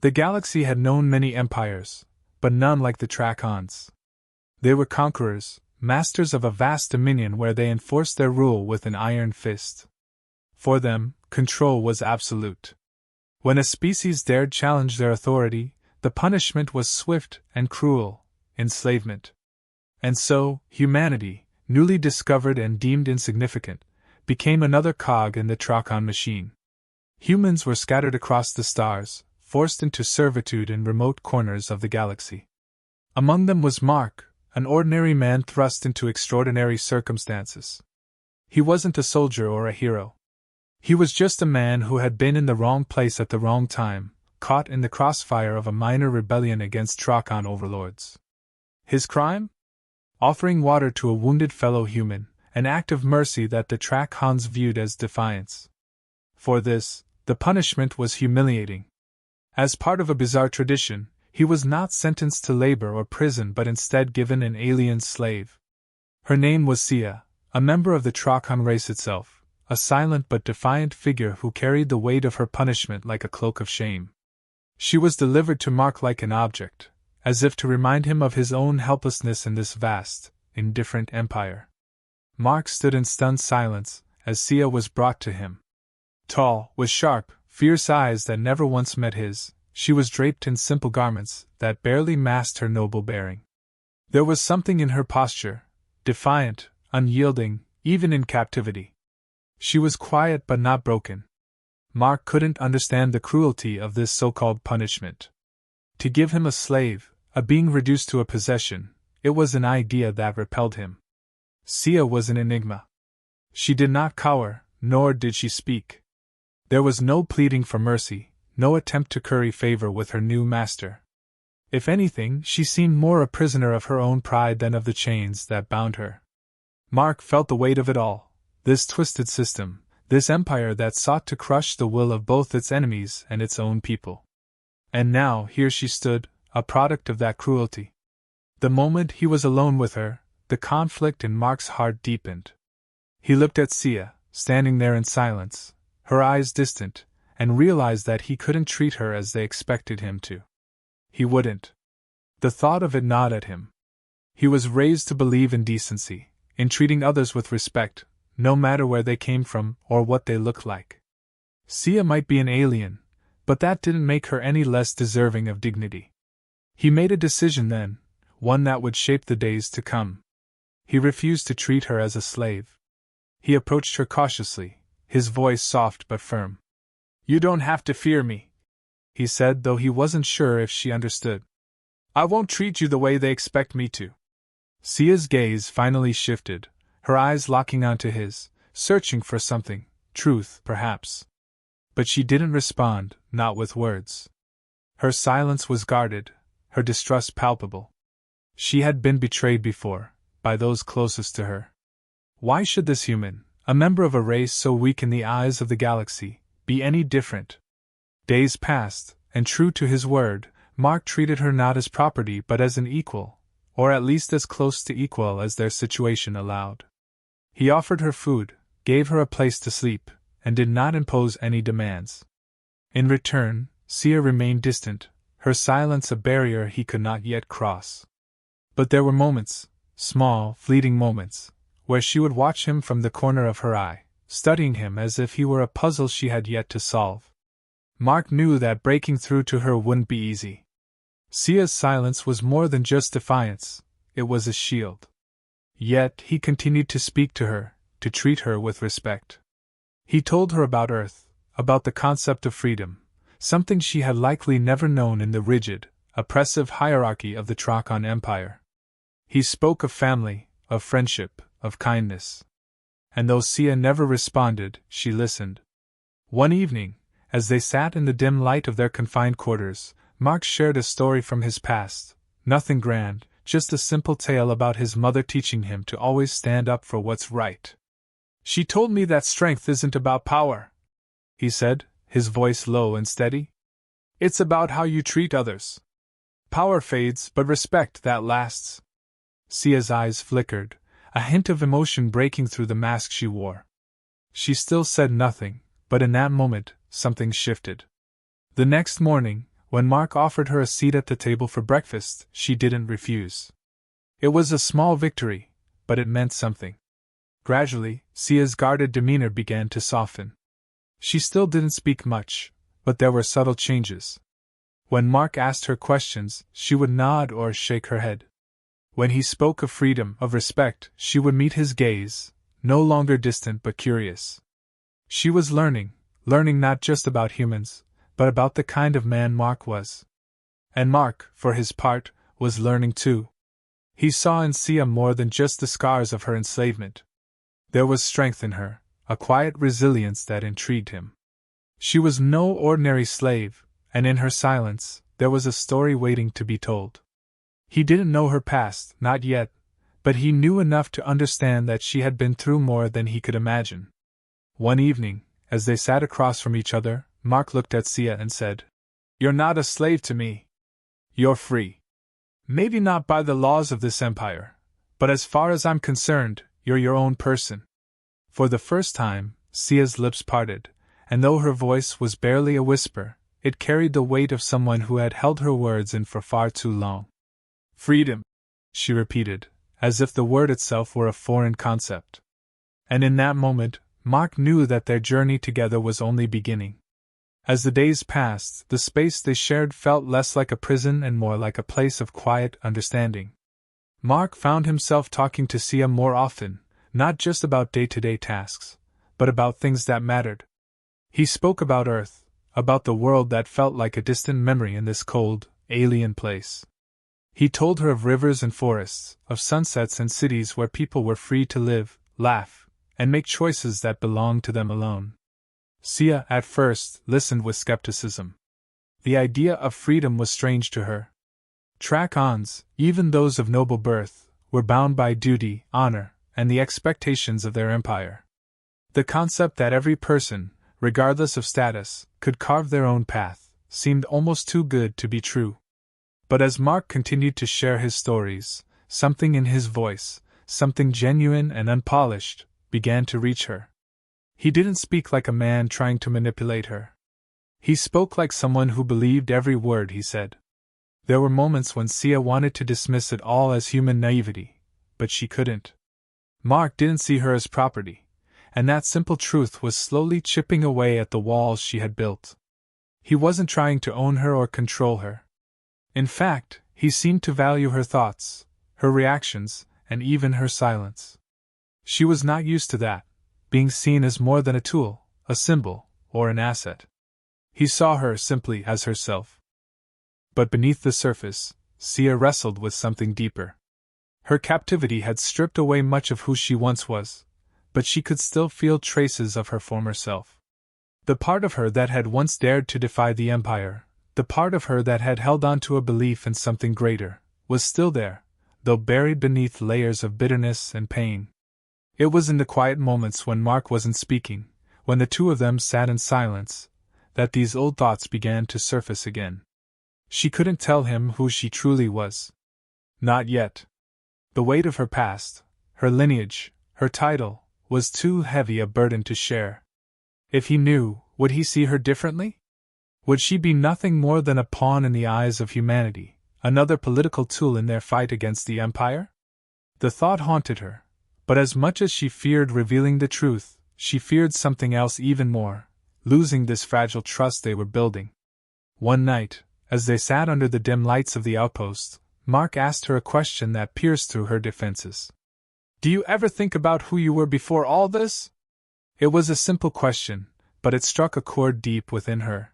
The galaxy had known many empires, but none like the Trachons. They were conquerors, masters of a vast dominion where they enforced their rule with an iron fist. For them, control was absolute. When a species dared challenge their authority, the punishment was swift and cruel: enslavement. And so, humanity, newly discovered and deemed insignificant, became another cog in the Trachon machine. Humans were scattered across the stars, forced into servitude in remote corners of the galaxy. Among them was Mark, an ordinary man thrust into extraordinary circumstances. He wasn't a soldier or a hero. He was just a man who had been in the wrong place at the wrong time, caught in the crossfire of a minor rebellion against Trachon overlords. His crime? Offering water to a wounded fellow human, an act of mercy that the Trachons viewed as defiance. For this, the punishment was humiliating. As part of a bizarre tradition, he was not sentenced to labor or prison but instead given an alien slave. Her name was Sia, a member of the Trachon race itself, a silent but defiant figure who carried the weight of her punishment like a cloak of shame. She was delivered to Mark like an object, as if to remind him of his own helplessness in this vast, indifferent empire. Mark stood in stunned silence as Sia was brought to him. Tall, with sharp, fierce eyes that never once met his, she was draped in simple garments that barely masked her noble bearing. There was something in her posture, defiant, unyielding, even in captivity. She was quiet but not broken. Mark couldn't understand the cruelty of this so-called punishment. To give him a slave, a being reduced to a possession, it was an idea that repelled him. Sia was an enigma. She did not cower, nor did she speak. There was no pleading for mercy, no attempt to curry favor with her new master. If anything, she seemed more a prisoner of her own pride than of the chains that bound her. Mark felt the weight of it all, this twisted system, this empire that sought to crush the will of both its enemies and its own people. And now here she stood, a product of that cruelty. The moment he was alone with her, the conflict in Mark's heart deepened. He looked at Sia, standing there in silence, her eyes distant, and realized that he couldn't treat her as they expected him to. He wouldn't. The thought of it gnawed at him. He was raised to believe in decency, in treating others with respect, no matter where they came from or what they looked like. Sia might be an alien, but that didn't make her any less deserving of dignity. He made a decision then, one that would shape the days to come. He refused to treat her as a slave. He approached her cautiously, his voice soft but firm. "You don't have to fear me," he said, though he wasn't sure if she understood. "I won't treat you the way they expect me to." Sia's gaze finally shifted, her eyes locking onto his, searching for something, truth, perhaps. But she didn't respond, not with words. Her silence was guarded, her distrust palpable. She had been betrayed before, by those closest to her. Why should this human, a member of a race so weak in the eyes of the galaxy, be any different? Days passed, and true to his word, Mark treated her not as property but as an equal, or at least as close to equal as their situation allowed. He offered her food, gave her a place to sleep, and did not impose any demands. In return, Sia remained distant, her silence a barrier he could not yet cross. But there were moments, small, fleeting moments, where she would watch him from the corner of her eye, studying him as if he were a puzzle she had yet to solve. Mark knew that breaking through to her wouldn't be easy. Sia's silence was more than just defiance, it was a shield. Yet he continued to speak to her, to treat her with respect. He told her about Earth, about the concept of freedom, something she had likely never known in the rigid, oppressive hierarchy of the Trachon Empire. He spoke of family, of friendship, of kindness. And though Sia never responded, she listened. One evening, as they sat in the dim light of their confined quarters, Mark shared a story from his past, nothing grand, just a simple tale about his mother teaching him to always stand up for what's right. "She told me that strength isn't about power," he said, his voice low and steady. "It's about how you treat others. Power fades, but respect, that lasts." Sia's eyes flickered, a hint of emotion breaking through the mask she wore. She still said nothing, but in that moment, something shifted. The next morning, When Mark offered her a seat at the table for breakfast, she didn't refuse. It was a small victory, but it meant something. Gradually, Sia's guarded demeanor began to soften. She still didn't speak much, but there were subtle changes. When Mark asked her questions, she would nod or shake her head. When he spoke of freedom, of respect, she would meet his gaze, no longer distant but curious. She was learning not just about humans, but about the kind of man Mark was. And Mark, for his part, was learning too. He saw in Sia more than just the scars of her enslavement. There was strength in her, a quiet resilience that intrigued him. She was no ordinary slave, and in her silence, there was a story waiting to be told. He didn't know her past, not yet, but he knew enough to understand that she had been through more than he could imagine. One evening, as they sat across from each other, Mark looked at Sia and said, "You're not a slave to me. You're free. Maybe not by the laws of this empire, but as far as I'm concerned, you're your own person." For the first time, Sia's lips parted, and though her voice was barely a whisper, it carried the weight of someone who had held her words in for far too long. "Freedom," she repeated, as if the word itself were a foreign concept. And in that moment, Mark knew that their journey together was only beginning. As the days passed, the space they shared felt less like a prison and more like a place of quiet understanding. Mark found himself talking to Sia more often, not just about day-to-day tasks, but about things that mattered. He spoke about Earth, about the world that felt like a distant memory in this cold, alien place. He told her of rivers and forests, of sunsets and cities where people were free to live, laugh, and make choices that belonged to them alone. Sia, at first, listened with skepticism. The idea of freedom was strange to her. Track-ons, even those of noble birth, were bound by duty, honor, and the expectations of their empire. The concept that every person, regardless of status, could carve their own path, seemed almost too good to be true. But as Mark continued to share his stories, something in his voice, something genuine and unpolished, began to reach her. He didn't speak like a man trying to manipulate her. He spoke like someone who believed every word he said. There were moments when Sia wanted to dismiss it all as human naivety, but she couldn't. Mark didn't see her as property, and that simple truth was slowly chipping away at the walls she had built. He wasn't trying to own her or control her. In fact, he seemed to value her thoughts, her reactions, and even her silence. She was not used to that, being seen as more than a tool, a symbol, or an asset. He saw her simply as herself. But beneath the surface, Sia wrestled with something deeper. Her captivity had stripped away much of who she once was, but she could still feel traces of her former self. The part of her that had once dared to defy the Empire, the part of her that had held on to a belief in something greater, was still there, though buried beneath layers of bitterness and pain. It was in the quiet moments when Mark wasn't speaking, when the two of them sat in silence, that these old thoughts began to surface again. She couldn't tell him who she truly was. Not yet. The weight of her past, her lineage, her title, was too heavy a burden to share. If he knew, would he see her differently? Would she be nothing more than a pawn in the eyes of humanity, another political tool in their fight against the Empire? The thought haunted her, but as much as she feared revealing the truth, she feared something else even more, losing this fragile trust they were building. One night, as they sat under the dim lights of the outpost, Mark asked her a question that pierced through her defenses. "Do you ever think about who you were before all this?" It was a simple question, but it struck a chord deep within her.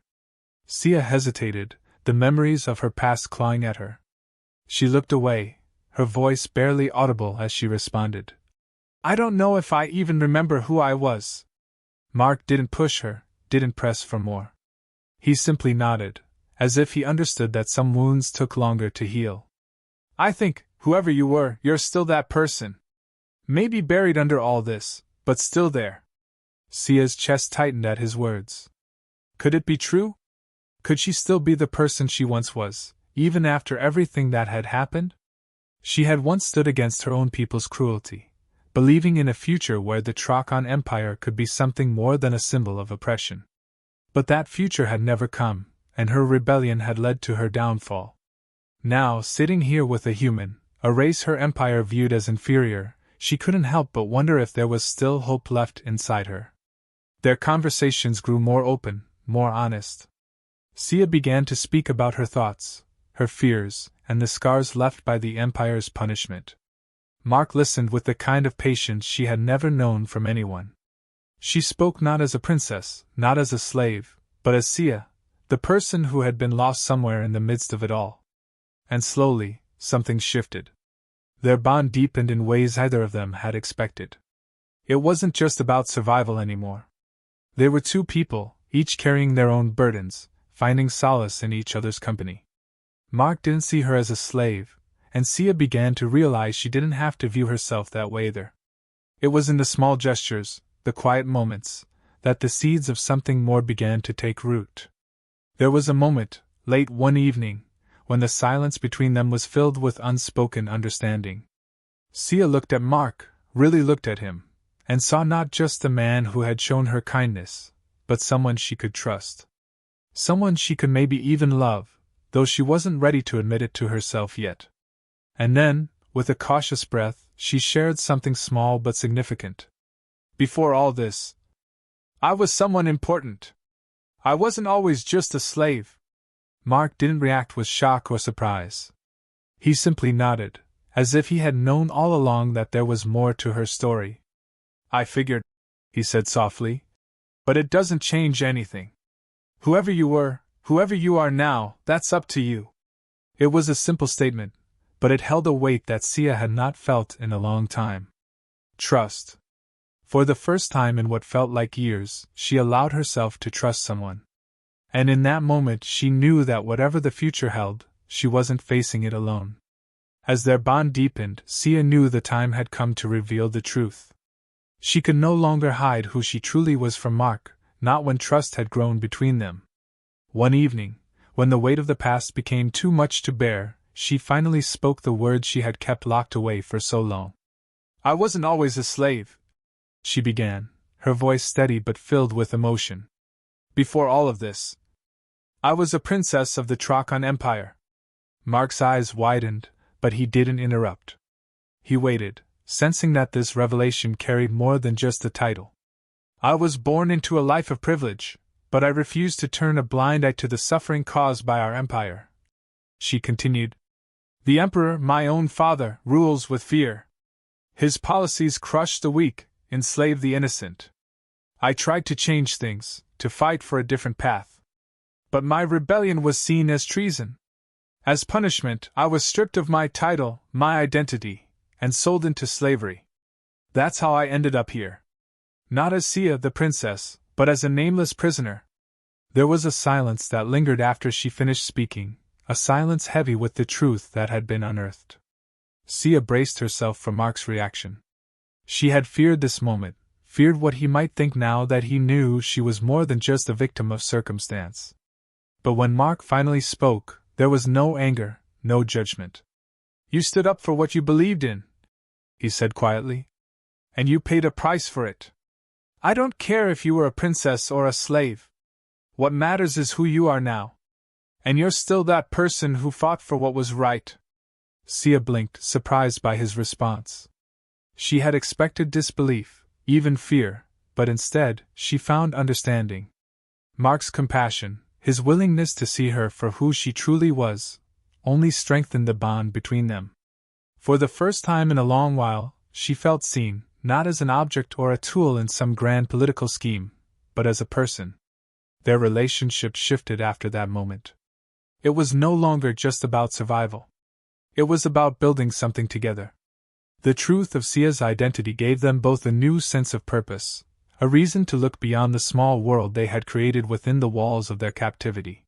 Sia hesitated, the memories of her past clawing at her. She looked away, her voice barely audible as she responded, "I don't know if I even remember who I was." Mark didn't push her, didn't press for more. He simply nodded, as if he understood that some wounds took longer to heal. "I think, whoever you were, you're still that person. Maybe buried under all this, but still there." Sia's chest tightened at his words. Could it be true? Could she still be the person she once was, even after everything that had happened? She had once stood against her own people's cruelty, believing in a future where the Trakan Empire could be something more than a symbol of oppression. But that future had never come, and her rebellion had led to her downfall. Now, sitting here with a human, a race her empire viewed as inferior, she couldn't help but wonder if there was still hope left inside her. Their conversations grew more open, more honest. Sia began to speak about her thoughts, her fears, and the scars left by the Empire's punishment. Mark listened with the kind of patience she had never known from anyone. She spoke not as a princess, not as a slave, but as Sia, the person who had been lost somewhere in the midst of it all. And slowly, something shifted. Their bond deepened in ways either of them had expected. It wasn't just about survival anymore. They were two people, each carrying their own burdens, finding solace in each other's company. Mark didn't see her as a slave, and Sia began to realize she didn't have to view herself that way either. It was in the small gestures, the quiet moments, that the seeds of something more began to take root. There was a moment, late one evening, when the silence between them was filled with unspoken understanding. Sia looked at Mark, really looked at him, and saw not just the man who had shown her kindness, but someone she could trust. Someone she could maybe even love, though she wasn't ready to admit it to herself yet. And then, with a cautious breath, she shared something small but significant. Before all this, I was someone important. I wasn't always just a slave. Mark didn't react with shock or surprise. He simply nodded, as if he had known all along that there was more to her story. I figured, he said softly, but it doesn't change anything. Whoever you were, whoever you are now, that's up to you. It was a simple statement, but it held a weight that Sia had not felt in a long time. Trust. For the first time in what felt like years, she allowed herself to trust someone. And in that moment she knew that whatever the future held, she wasn't facing it alone. As their bond deepened, Sia knew the time had come to reveal the truth. She could no longer hide who she truly was from Mark, not when trust had grown between them. One evening, when the weight of the past became too much to bear, she finally spoke the words she had kept locked away for so long. I wasn't always a slave, she began, her voice steady but filled with emotion. Before all of this, I was a princess of the Trakan Empire. Mark's eyes widened, but he didn't interrupt. He waited, sensing that this revelation carried more than just a title. I was born into a life of privilege, but I refused to turn a blind eye to the suffering caused by our empire. She continued. The emperor, my own father, rules with fear. His policies crush the weak, enslave the innocent. I tried to change things, to fight for a different path. But my rebellion was seen as treason. As punishment, I was stripped of my title, my identity, and sold into slavery. That's how I ended up here. Not as Sia the princess, but as a nameless prisoner. There was a silence that lingered after she finished speaking, a silence heavy with the truth that had been unearthed. Sia braced herself for Mark's reaction. She had feared this moment, feared what he might think now that he knew she was more than just a victim of circumstance. But when Mark finally spoke, there was no anger, no judgment. You stood up for what you believed in, he said quietly. And you paid a price for it. I don't care if you were a princess or a slave. What matters is who you are now. And you're still that person who fought for what was right. Sia blinked, surprised by his response. She had expected disbelief, even fear, but instead, she found understanding. Mark's compassion, his willingness to see her for who she truly was, only strengthened the bond between them. For the first time in a long while, she felt seen, not as an object or a tool in some grand political scheme, but as a person. Their relationship shifted after that moment. It was no longer just about survival. It was about building something together. The truth of Sia's identity gave them both a new sense of purpose, a reason to look beyond the small world they had created within the walls of their captivity.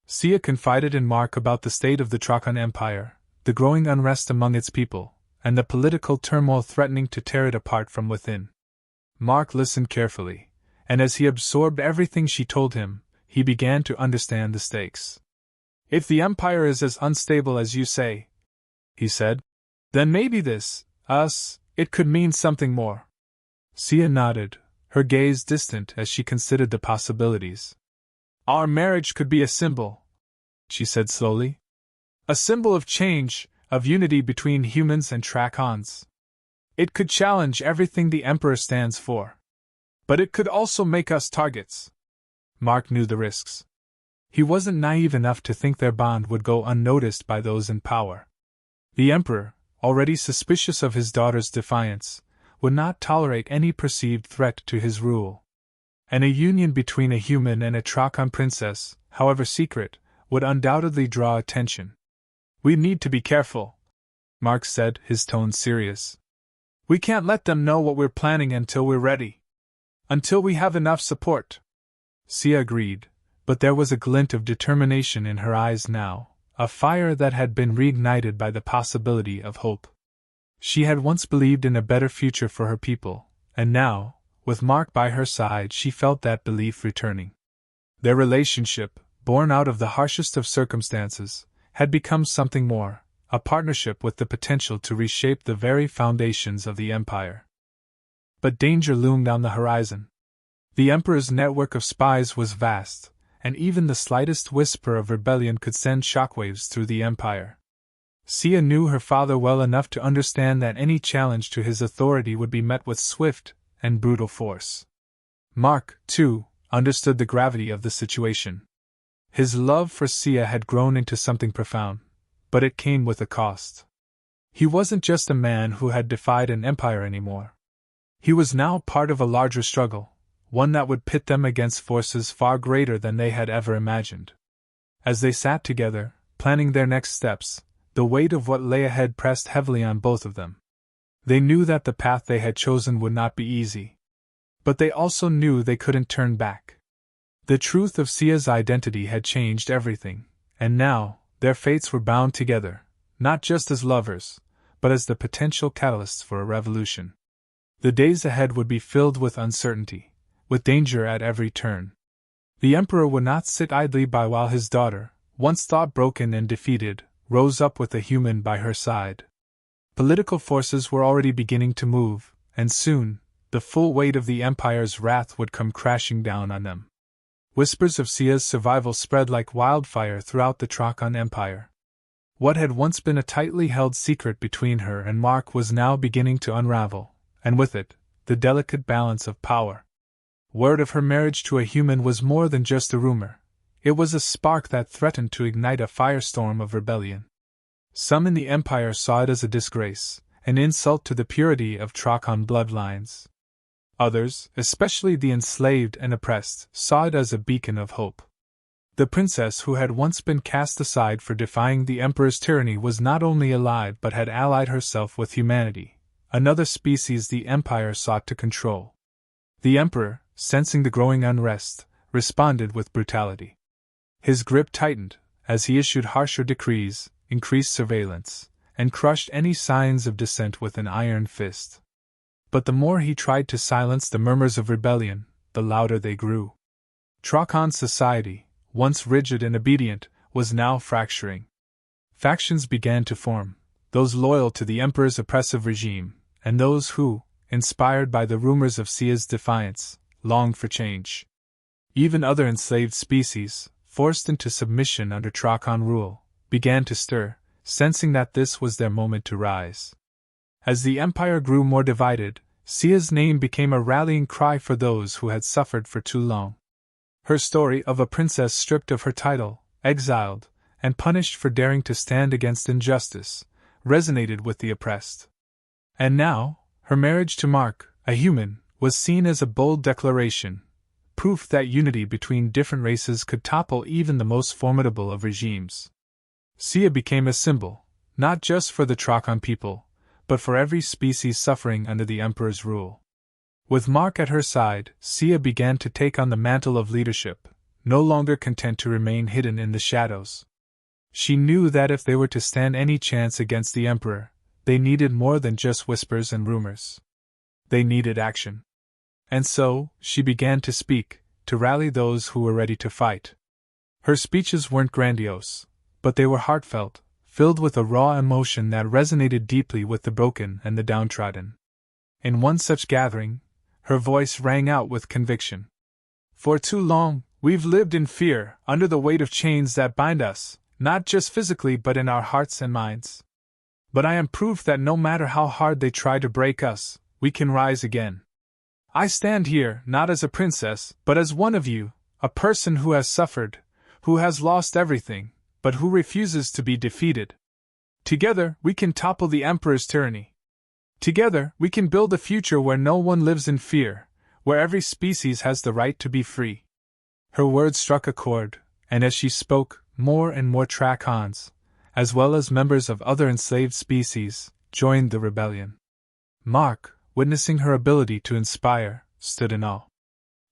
Sia confided in Mark about the state of the Trakan Empire, the growing unrest among its people, and the political turmoil threatening to tear it apart from within. Mark listened carefully, and as he absorbed everything she told him, he began to understand the stakes. If the empire is as unstable as you say, he said, then maybe it could mean something more. Sia nodded, her gaze distant as she considered the possibilities. Our marriage could be a symbol, she said slowly. A symbol of change, of unity between humans and Trakons. It could challenge everything the Emperor stands for. But it could also make us targets. Mark knew the risks. He wasn't naive enough to think their bond would go unnoticed by those in power. The Emperor, already suspicious of his daughter's defiance, would not tolerate any perceived threat to his rule. And a union between a human and a Trakon princess, however secret, would undoubtedly draw attention. We need to be careful, Mark said, his tone serious. We can't let them know what we're planning until we're ready. Until we have enough support. Sia agreed, but there was a glint of determination in her eyes now, a fire that had been reignited by the possibility of hope. She had once believed in a better future for her people, and now, with Mark by her side, she felt that belief returning. Their relationship, born out of the harshest of circumstances, had become something more, a partnership with the potential to reshape the very foundations of the Empire. But danger loomed on the horizon. The Emperor's network of spies was vast, and even the slightest whisper of rebellion could send shockwaves through the Empire. Sia knew her father well enough to understand that any challenge to his authority would be met with swift and brutal force. Mark, too, understood the gravity of the situation. His love for Sia had grown into something profound, but it came with a cost. He wasn't just a man who had defied an empire anymore. He was now part of a larger struggle, one that would pit them against forces far greater than they had ever imagined. As they sat together, planning their next steps, the weight of what lay ahead pressed heavily on both of them. They knew that the path they had chosen would not be easy. But they also knew they couldn't turn back. The truth of Sia's identity had changed everything, and now, their fates were bound together, not just as lovers, but as the potential catalysts for a revolution. The days ahead would be filled with uncertainty, with danger at every turn. The Emperor would not sit idly by while his daughter, once thought broken and defeated, rose up with a human by her side. Political forces were already beginning to move, and soon, the full weight of the Empire's wrath would come crashing down on them. Whispers of Sia's survival spread like wildfire throughout the Trakon Empire. What had once been a tightly held secret between her and Mark was now beginning to unravel, and with it, the delicate balance of power. Word of her marriage to a human was more than just a rumor. It was a spark that threatened to ignite a firestorm of rebellion. Some in the Empire saw it as a disgrace, an insult to the purity of Trakon bloodlines. Others, especially the enslaved and oppressed, saw it as a beacon of hope. The princess who had once been cast aside for defying the Emperor's tyranny was not only alive but had allied herself with humanity, another species the Empire sought to control. The Emperor, sensing the growing unrest, responded with brutality. His grip tightened, as he issued harsher decrees, increased surveillance, and crushed any signs of dissent with an iron fist. But the more he tried to silence the murmurs of rebellion, the louder they grew. Trakon society, once rigid and obedient, was now fracturing. Factions began to form, those loyal to the Emperor's oppressive regime, and those who, inspired by the rumors of Sia's defiance, longed for change. Even other enslaved species, forced into submission under Trakon rule, began to stir, sensing that this was their moment to rise. As the Empire grew more divided, Sia's name became a rallying cry for those who had suffered for too long. Her story of a princess stripped of her title, exiled, and punished for daring to stand against injustice, resonated with the oppressed. And now, her marriage to Mark, a human, was seen as a bold declaration, proof that unity between different races could topple even the most formidable of regimes. Sia became a symbol, not just for the Trakon people, but for every species suffering under the Emperor's rule. With Mark at her side, Sia began to take on the mantle of leadership, no longer content to remain hidden in the shadows. She knew that if they were to stand any chance against the Emperor, they needed more than just whispers and rumors. They needed action. And so, she began to speak, to rally those who were ready to fight. Her speeches weren't grandiose, but they were heartfelt, filled with a raw emotion that resonated deeply with the broken and the downtrodden. In one such gathering, her voice rang out with conviction. For too long, We've lived in fear, under the weight of chains that bind us, not just physically but in our hearts and minds. But I am proof that no matter how hard they try to break us, we can rise again. I stand here, not as a princess, but as one of you, a person who has suffered, who has lost everything, but who refuses to be defeated. Together, we can topple the Emperor's tyranny. Together, we can build a future where no one lives in fear, where every species has the right to be free. Her words struck a chord, and as she spoke, more and more Trachons, as well as members of other enslaved species, joined the rebellion. Mark, witnessing her ability to inspire, stood in awe.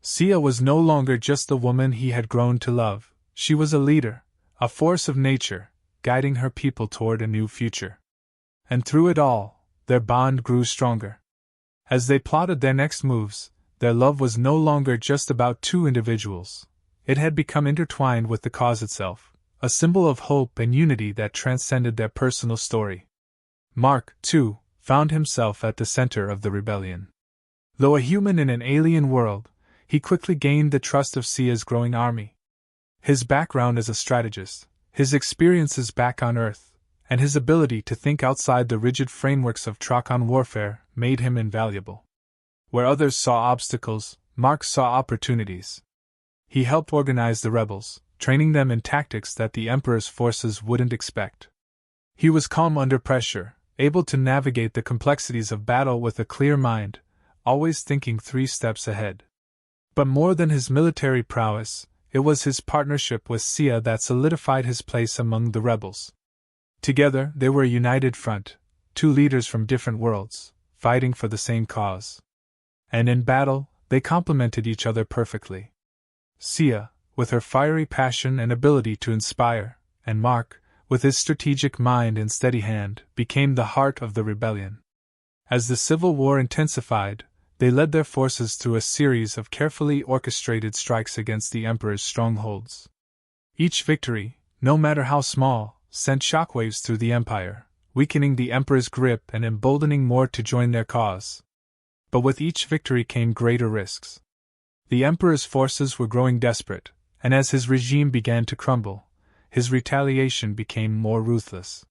Sia was no longer just the woman he had grown to love, she was a leader, a force of nature, guiding her people toward a new future. And through it all, their bond grew stronger. As they plotted their next moves, their love was no longer just about two individuals. It had become intertwined with the cause itself, a symbol of hope and unity that transcended their personal story. Mark, too, found himself at the center of the rebellion. Though a human in an alien world, he quickly gained the trust of Sia's growing army. His background as a strategist, his experiences back on Earth, and his ability to think outside the rigid frameworks of Trachon warfare made him invaluable. Where others saw obstacles, Mark saw opportunities. He helped organize the rebels, training them in tactics that the Emperor's forces wouldn't expect. He was calm under pressure, able to navigate the complexities of battle with a clear mind, always thinking 3 steps ahead. But more than his military prowess, it was his partnership with Sia that solidified his place among the rebels. Together, they were a united front, 2 leaders from different worlds, fighting for the same cause. And in battle, they complemented each other perfectly. Sia, with her fiery passion and ability to inspire, and Mark, with his strategic mind and steady hand, became the heart of the rebellion. As the civil war intensified, they led their forces through a series of carefully orchestrated strikes against the Emperor's strongholds. Each victory, no matter how small, sent shockwaves through the Empire, weakening the Emperor's grip and emboldening more to join their cause. But with each victory came greater risks. The Emperor's forces were growing desperate, and as his regime began to crumble, his retaliation became more ruthless.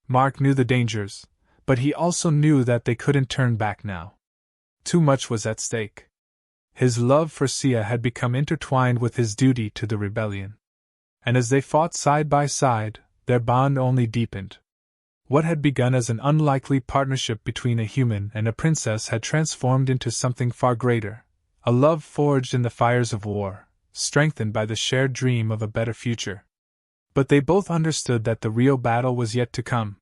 Mark knew the dangers, but he also knew that they couldn't turn back now. Too much was at stake. His love for Sia had become intertwined with his duty to the rebellion. And as they fought side by side, their bond only deepened. What had begun as an unlikely partnership between a human and a princess had transformed into something far greater, a love forged in the fires of war, strengthened by the shared dream of a better future. But they both understood that the real battle was yet to come.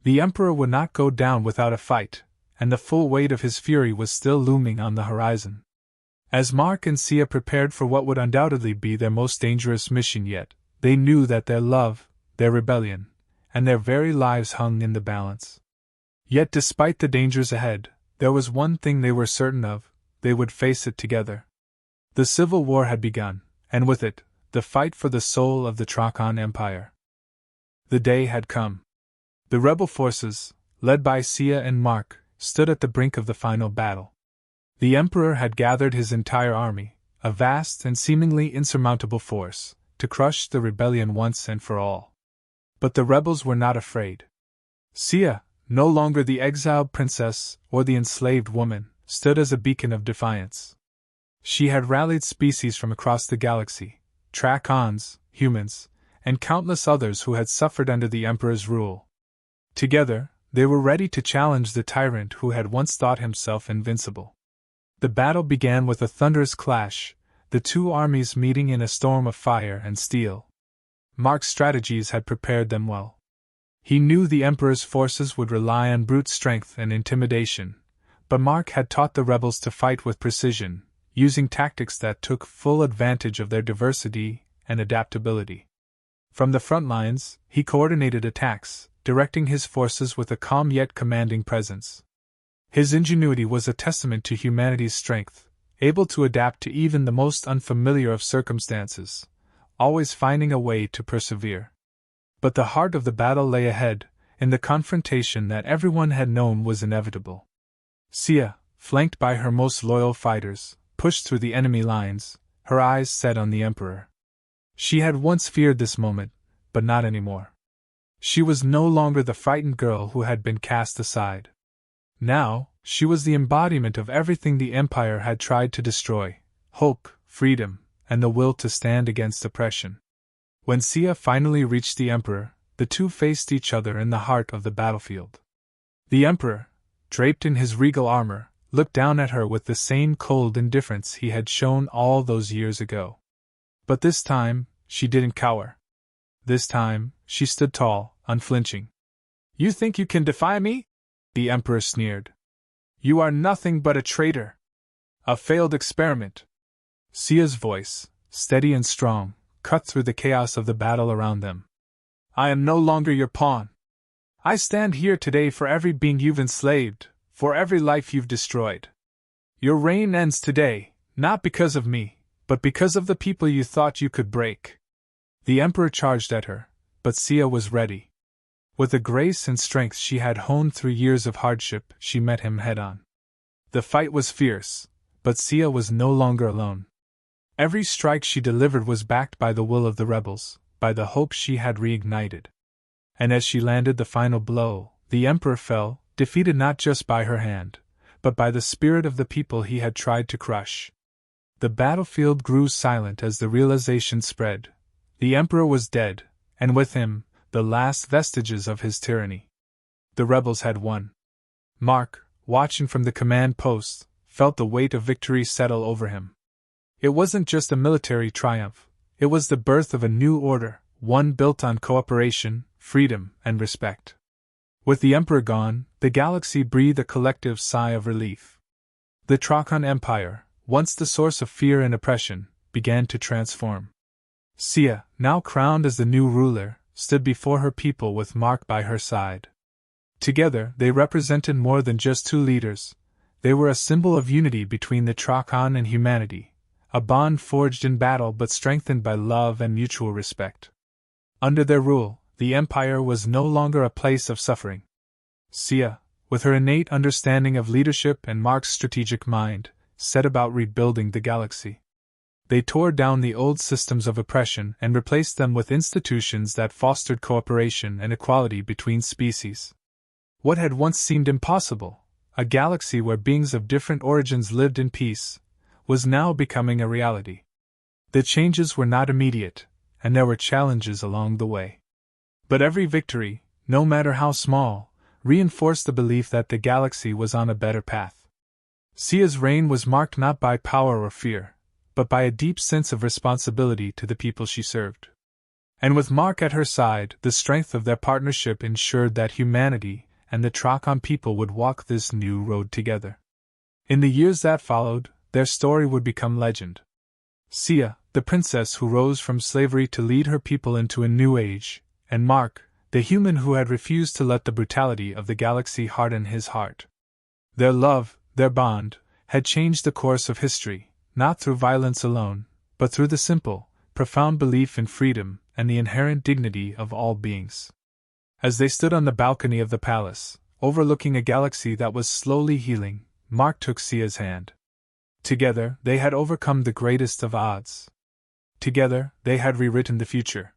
The Emperor would not go down without a fight, and the full weight of his fury was still looming on the horizon. As Mark and Sia prepared for what would undoubtedly be their most dangerous mission yet, they knew that their love, their rebellion, and their very lives hung in the balance. Yet despite the dangers ahead, there was one thing they were certain of: they would face it together. The civil war had begun, and with it, the fight for the soul of the Trachon Empire. The day had come. The rebel forces, led by Sia and Mark, stood at the brink of the final battle. The Emperor had gathered his entire army, a vast and seemingly insurmountable force, to crush the rebellion once and for all. But the rebels were not afraid. Sia, no longer the exiled princess or the enslaved woman, stood as a beacon of defiance. She had rallied species from across the galaxy, Trachons, humans, and countless others who had suffered under the Emperor's rule. Together, they were ready to challenge the tyrant who had once thought himself invincible. The battle began with a thunderous clash, the 2 armies meeting in a storm of fire and steel. Mark's strategies had prepared them well. He knew the Emperor's forces would rely on brute strength and intimidation, but Mark had taught the rebels to fight with precision, using tactics that took full advantage of their diversity and adaptability. From the front lines, he coordinated attacks, directing his forces with a calm yet commanding presence. His ingenuity was a testament to humanity's strength, able to adapt to even the most unfamiliar of circumstances, always finding a way to persevere. But the heart of the battle lay ahead, in the confrontation that everyone had known was inevitable. Sia, flanked by her most loyal fighters, pushed through the enemy lines, her eyes set on the Emperor. She had once feared this moment, but not anymore. She was no longer the frightened girl who had been cast aside. Now, she was the embodiment of everything the Empire had tried to destroy: hope, freedom, and the will to stand against oppression. When Sia finally reached the Emperor, the two faced each other in the heart of the battlefield. The Emperor, draped in his regal armor, looked down at her with the same cold indifference he had shown all those years ago. But this time, she didn't cower. This time, she stood tall, unflinching. "You think you can defy me?" the Emperor sneered. "You are nothing but a traitor. A failed experiment." Sia's voice, steady and strong, cut through the chaos of the battle around them. "I am no longer your pawn. I stand here today for every being you've enslaved, for every life you've destroyed. Your reign ends today, not because of me, but because of the people you thought you could break." The Emperor charged at her, but Sia was ready. With the grace and strength she had honed through years of hardship, she met him head-on. The fight was fierce, but Sia was no longer alone. Every strike she delivered was backed by the will of the rebels, by the hope she had reignited. And as she landed the final blow, the Emperor fell, defeated not just by her hand, but by the spirit of the people he had tried to crush. The battlefield grew silent as the realization spread. The Emperor was dead, and with him, the last vestiges of his tyranny. The rebels had won. Mark, watching from the command post, felt the weight of victory settle over him. It wasn't just a military triumph, it was the birth of a new order, one built on cooperation, freedom, and respect. With the Emperor gone, the galaxy breathed a collective sigh of relief. The Trakan Empire, once the source of fear and oppression, began to transform. Sia, now crowned as the new ruler, stood before her people with Mark by her side. Together, they represented more than just two leaders. They were a symbol of unity between the Trakan and humanity, a bond forged in battle but strengthened by love and mutual respect. Under their rule, the Empire was no longer a place of suffering. Sia, with her innate understanding of leadership and Mark's strategic mind, set about rebuilding the galaxy. They tore down the old systems of oppression and replaced them with institutions that fostered cooperation and equality between species. What had once seemed impossible, a galaxy where beings of different origins lived in peace, was now becoming a reality. The changes were not immediate, and there were challenges along the way. But every victory, no matter how small, reinforced the belief that the galaxy was on a better path. Sia's reign was marked not by power or fear, but by a deep sense of responsibility to the people she served. And with Mark at her side, the strength of their partnership ensured that humanity and the Trakan people would walk this new road together. In the years that followed, their story would become legend. Sia, the princess who rose from slavery to lead her people into a new age, and Mark, the human who had refused to let the brutality of the galaxy harden his heart. Their love, their bond, had changed the course of history, not through violence alone, but through the simple, profound belief in freedom and the inherent dignity of all beings. As they stood on the balcony of the palace, overlooking a galaxy that was slowly healing, Mark took Sia's hand. Together, they had overcome the greatest of odds. Together, they had rewritten the future.